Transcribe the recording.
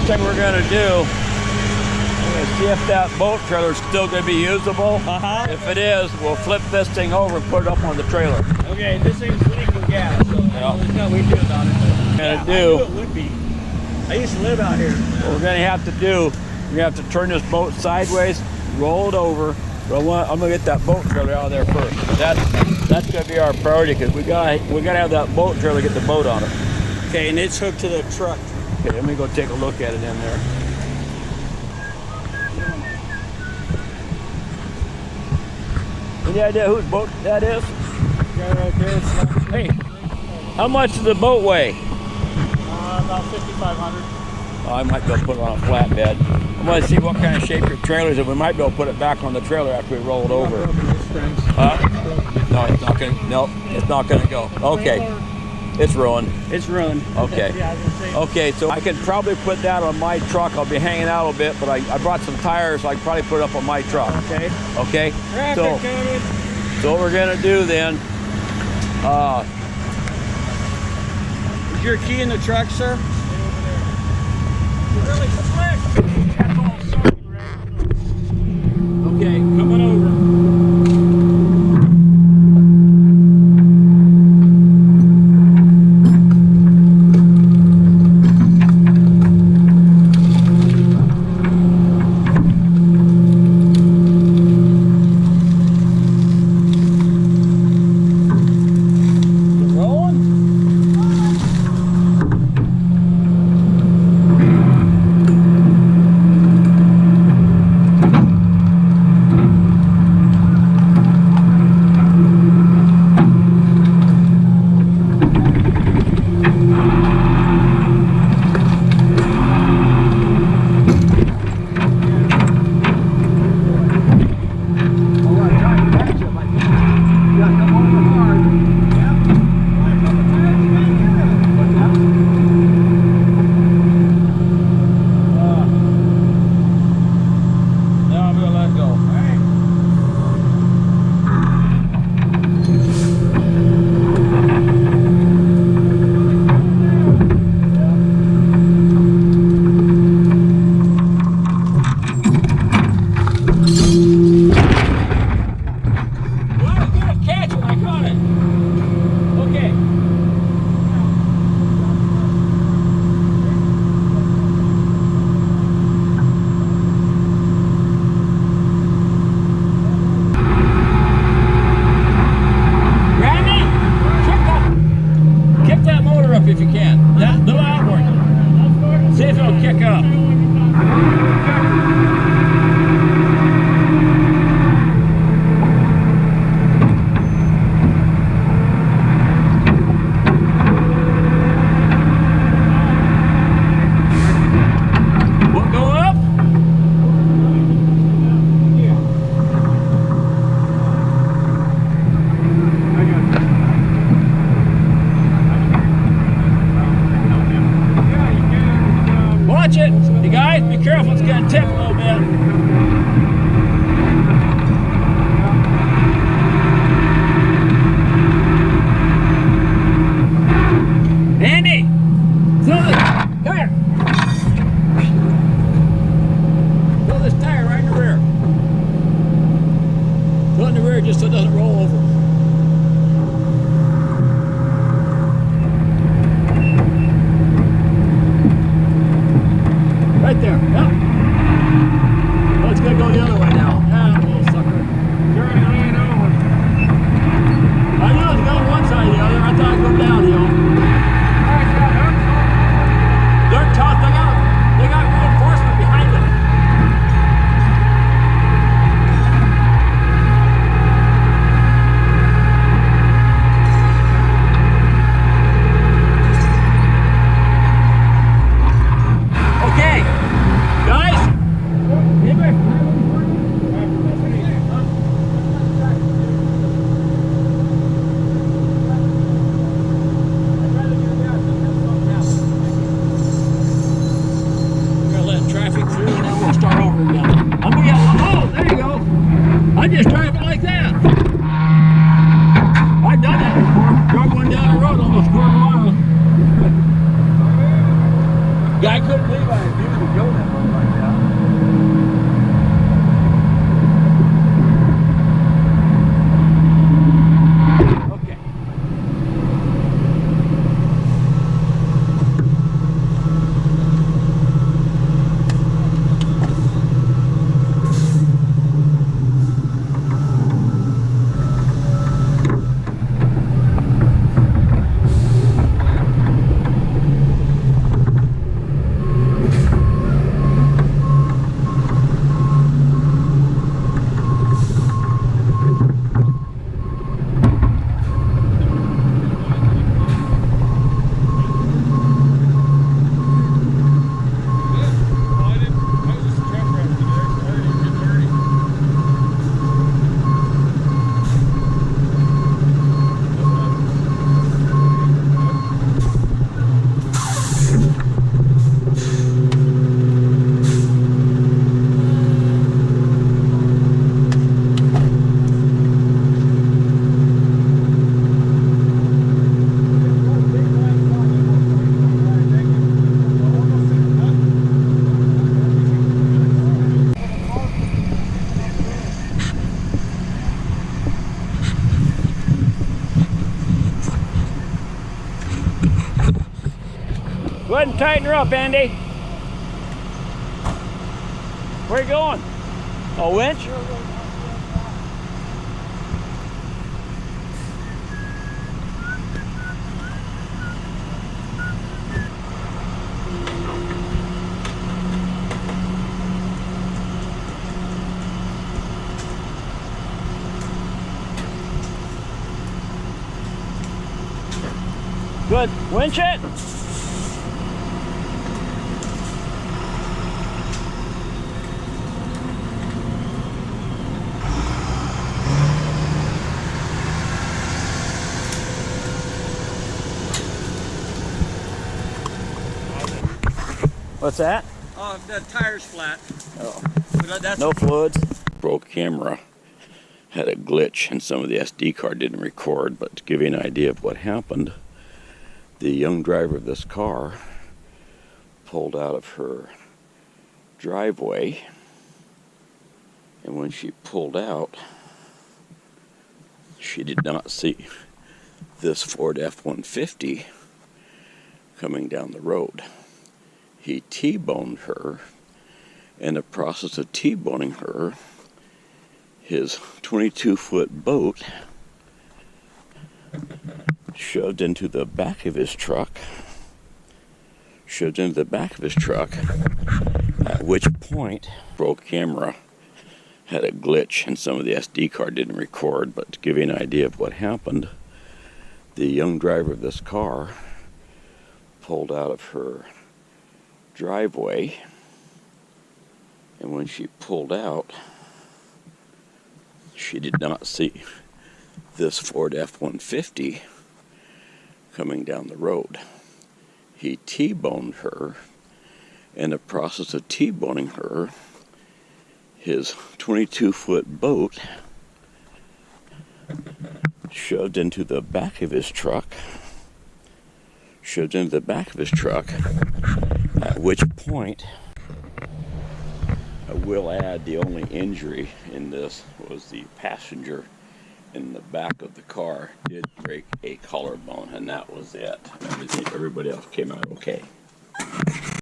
thing we're gonna do, we're gonna see if that boat trailer is still gonna be usable. If it is, we'll flip this thing over and put it up on the trailer. Okay, this thing's leaking gas, so there's nothing we can do about it. I knew it would be. I used to live out here. What we're gonna have to do, we have to turn this boat sideways, roll it over. But I'm gonna get that boat trailer out of there first. That's gonna be our priority because we gotta have that boat trailer get the boat on it. Okay, and it's hooked to the truck. Okay, let me go take a look at it in there. Any idea whose boat that is? Guy right there. Hey, how much does the boat weigh? About 5,500. Oh, I might be able to put it on a flatbed. I'm going to see what kind of shape your trailer is, and we might be able to put it back on the trailer after we roll it over. No, it's not going to. Nope, it's not going to go. Okay, it's ruined. It's ruined. Okay. Okay, so I could probably put that on my truck. I'll be hanging out a little bit, but I brought some tires, so I can probably put it up on my truck. Okay. Okay. So what we're going to do then? Is your key in the truck, sir? Really slick. Okay, coming over. If you can. That little outboard. See if it'll kick up. What, go up? Watch it. You guys, be careful. It's going to tip a little bit. Andy, throw this. Come here. Throw this tire right in the rear. Throw it in the rear just so it doesn't roll over. Right there, yeah. Oh, it's good. Go ahead and tighten her up, Andy. Where you going? A winch? Good. Winch it. What's that? The tire's flat. Oh. That's No fluids. Broke camera. Had a glitch and some of the SD card didn't record, but to give you an idea of what happened, the young driver of this car pulled out of her driveway, and when she pulled out, she did not see this Ford F-150 coming down the road. He T-boned her. In the process of T-boning her, his 22-foot boat shoved into the back of his truck, at which point broke camera, had a glitch and some of the SD card didn't record, but to give you an idea of what happened, the young driver of this car pulled out of her driveway, and when she pulled out, she did not see this Ford F-150 coming down the road. He T-boned her. In the process of T-boning her, his 22-foot boat shoved into the back of his truck, at which point, I will add, the only injury in this was the passenger in the back of the car did break a collarbone, and that was it. Everybody else came out okay.